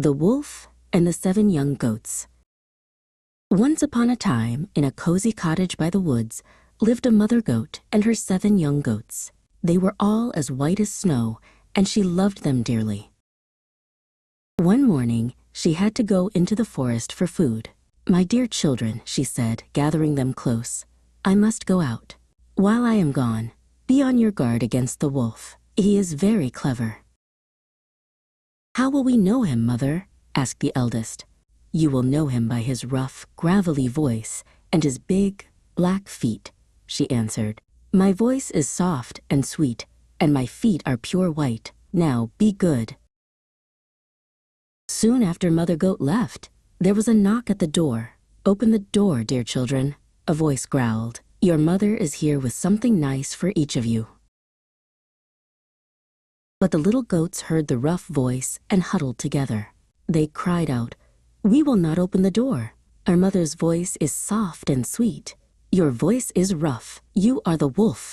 The Wolf and the 7 Young Goats. Once upon a time, in a cozy cottage by the woods, lived a mother goat and her 7 young goats. They were all as white as snow, and she loved them dearly. One morning, she had to go into the forest for food. "My dear children," she said, gathering them close, "I must go out. While I am gone, be on your guard against the wolf. He is very clever." "How will we know him, Mother?" asked the eldest. "You will know him by his rough, gravelly voice and his big, black feet," she answered. "My voice is soft and sweet, and my feet are pure white. Now be good." Soon after Mother Goat left, there was a knock at the door. "Open the door, dear children," a voice growled. "Your mother is here with something nice for each of you." But the little goats heard the rough voice and huddled together. They cried out, "We will not open the door. Our mother's voice is soft and sweet. Your voice is rough. You are the wolf."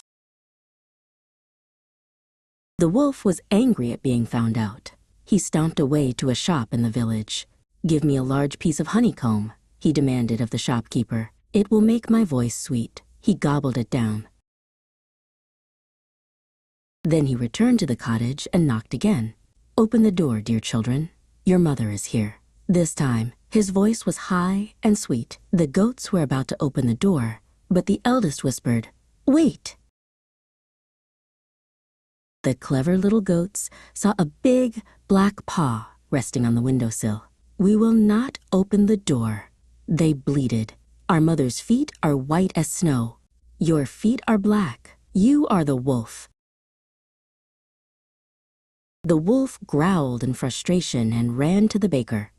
The wolf was angry at being found out. He stomped away to a shop in the village. "Give me a large piece of honeycomb," he demanded of the shopkeeper. "It will make my voice sweet." He gobbled it down. Then he returned to the cottage and knocked again. "Open the door, dear children. Your mother is here." This time, his voice was high and sweet. The goats were about to open the door, but the eldest whispered, "Wait." The clever little goats saw a big black paw resting on the windowsill. "We will not open the door," they bleated. "Our mother's feet are white as snow. Your feet are black. You are the wolf." The wolf growled in frustration and ran to the baker.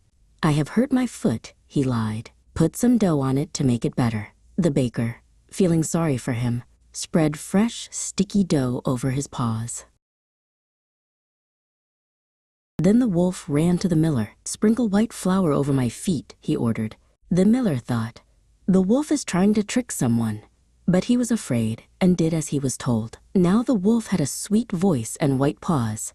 "I have hurt my foot," he lied. "Put some dough on it to make it better." The baker, feeling sorry for him, spread fresh, sticky dough over his paws. Then the wolf ran to the miller. "Sprinkle white flour over my feet," he ordered. The miller thought, "The wolf is trying to trick someone." But he was afraid and did as he was told. Now the wolf had a sweet voice and white paws.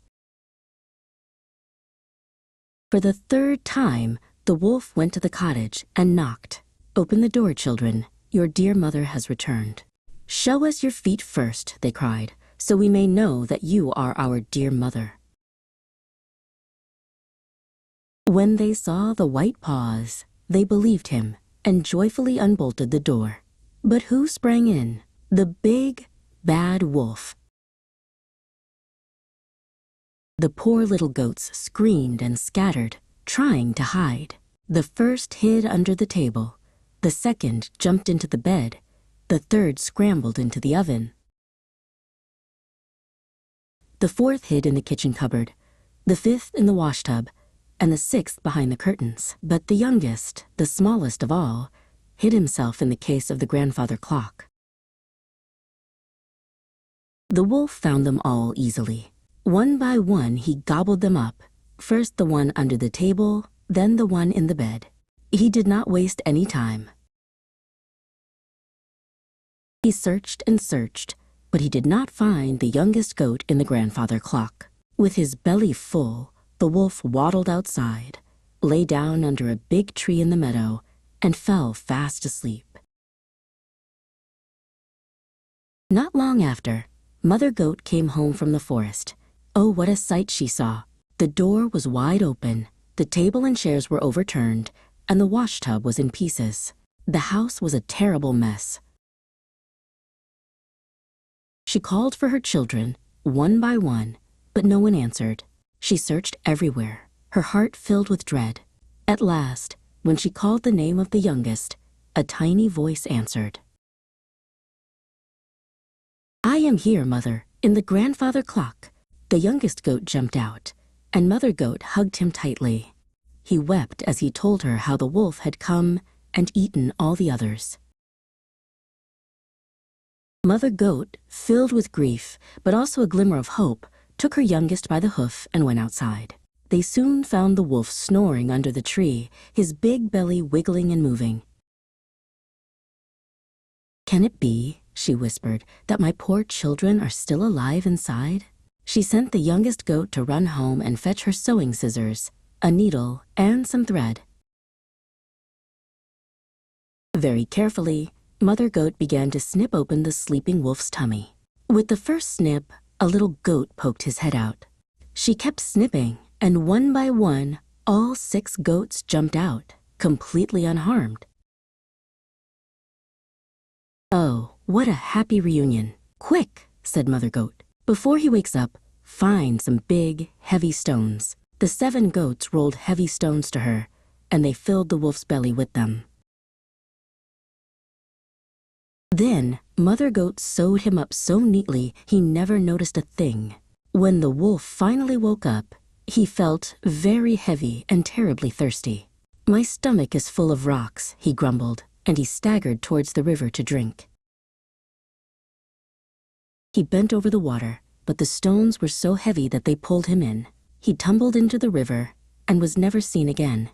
For the 3rd time, the wolf went to the cottage and knocked. "Open the door, children. Your dear mother has returned." "Show us your feet first," they cried, "so we may know that you are our dear mother." When they saw the white paws, they believed him and joyfully unbolted the door. But who sprang in? The big, bad wolf. The poor little goats screamed and scattered, trying to hide. The first hid under the table, the second jumped into the bed, the third scrambled into the oven. The fourth hid in the kitchen cupboard, the fifth in the washtub, and the 6th behind the curtains. But the youngest, the smallest of all, hid himself in the case of the grandfather clock. The wolf found them all easily. One by one he gobbled them up, first the one under the table, then the one in the bed. He did not waste any time. He searched and searched, but he did not find the youngest goat in the grandfather clock. With his belly full, the wolf waddled outside, lay down under a big tree in the meadow, and fell fast asleep. Not long after, Mother Goat came home from the forest. Oh, what a sight she saw! The door was wide open, the table and chairs were overturned, and the washtub was in pieces. The house was a terrible mess. She called for her children, one by one, but no one answered. She searched everywhere, her heart filled with dread. At last, when she called the name of the youngest, a tiny voice answered. "I am here, Mother, in the grandfather clock." The youngest goat jumped out, and Mother Goat hugged him tightly. He wept as he told her how the wolf had come and eaten all the others. Mother Goat, filled with grief, but also a glimmer of hope, took her youngest by the hoof and went outside. They soon found the wolf snoring under the tree, his big belly wiggling and moving. "Can it be," she whispered, "that my poor children are still alive inside?" She sent the youngest goat to run home and fetch her sewing scissors, a needle, and some thread. Very carefully, Mother Goat began to snip open the sleeping wolf's tummy. With the first snip, a little goat poked his head out. She kept snipping, and one by one, all 6 goats jumped out, completely unharmed. "Oh, what a happy reunion. Quick," said Mother Goat. "Before he wakes up, find some big, heavy stones." The 7 goats rolled heavy stones to her, and they filled the wolf's belly with them. Then Mother Goat sewed him up so neatly he never noticed a thing. When the wolf finally woke up, he felt very heavy and terribly thirsty. "My stomach is full of rocks," he grumbled, and he staggered towards the river to drink. He bent over the water, but the stones were so heavy that they pulled him in. He tumbled into the river and was never seen again.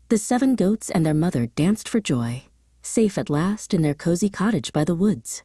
The 7 goats and their mother danced for joy, safe at last in their cozy cottage by the woods.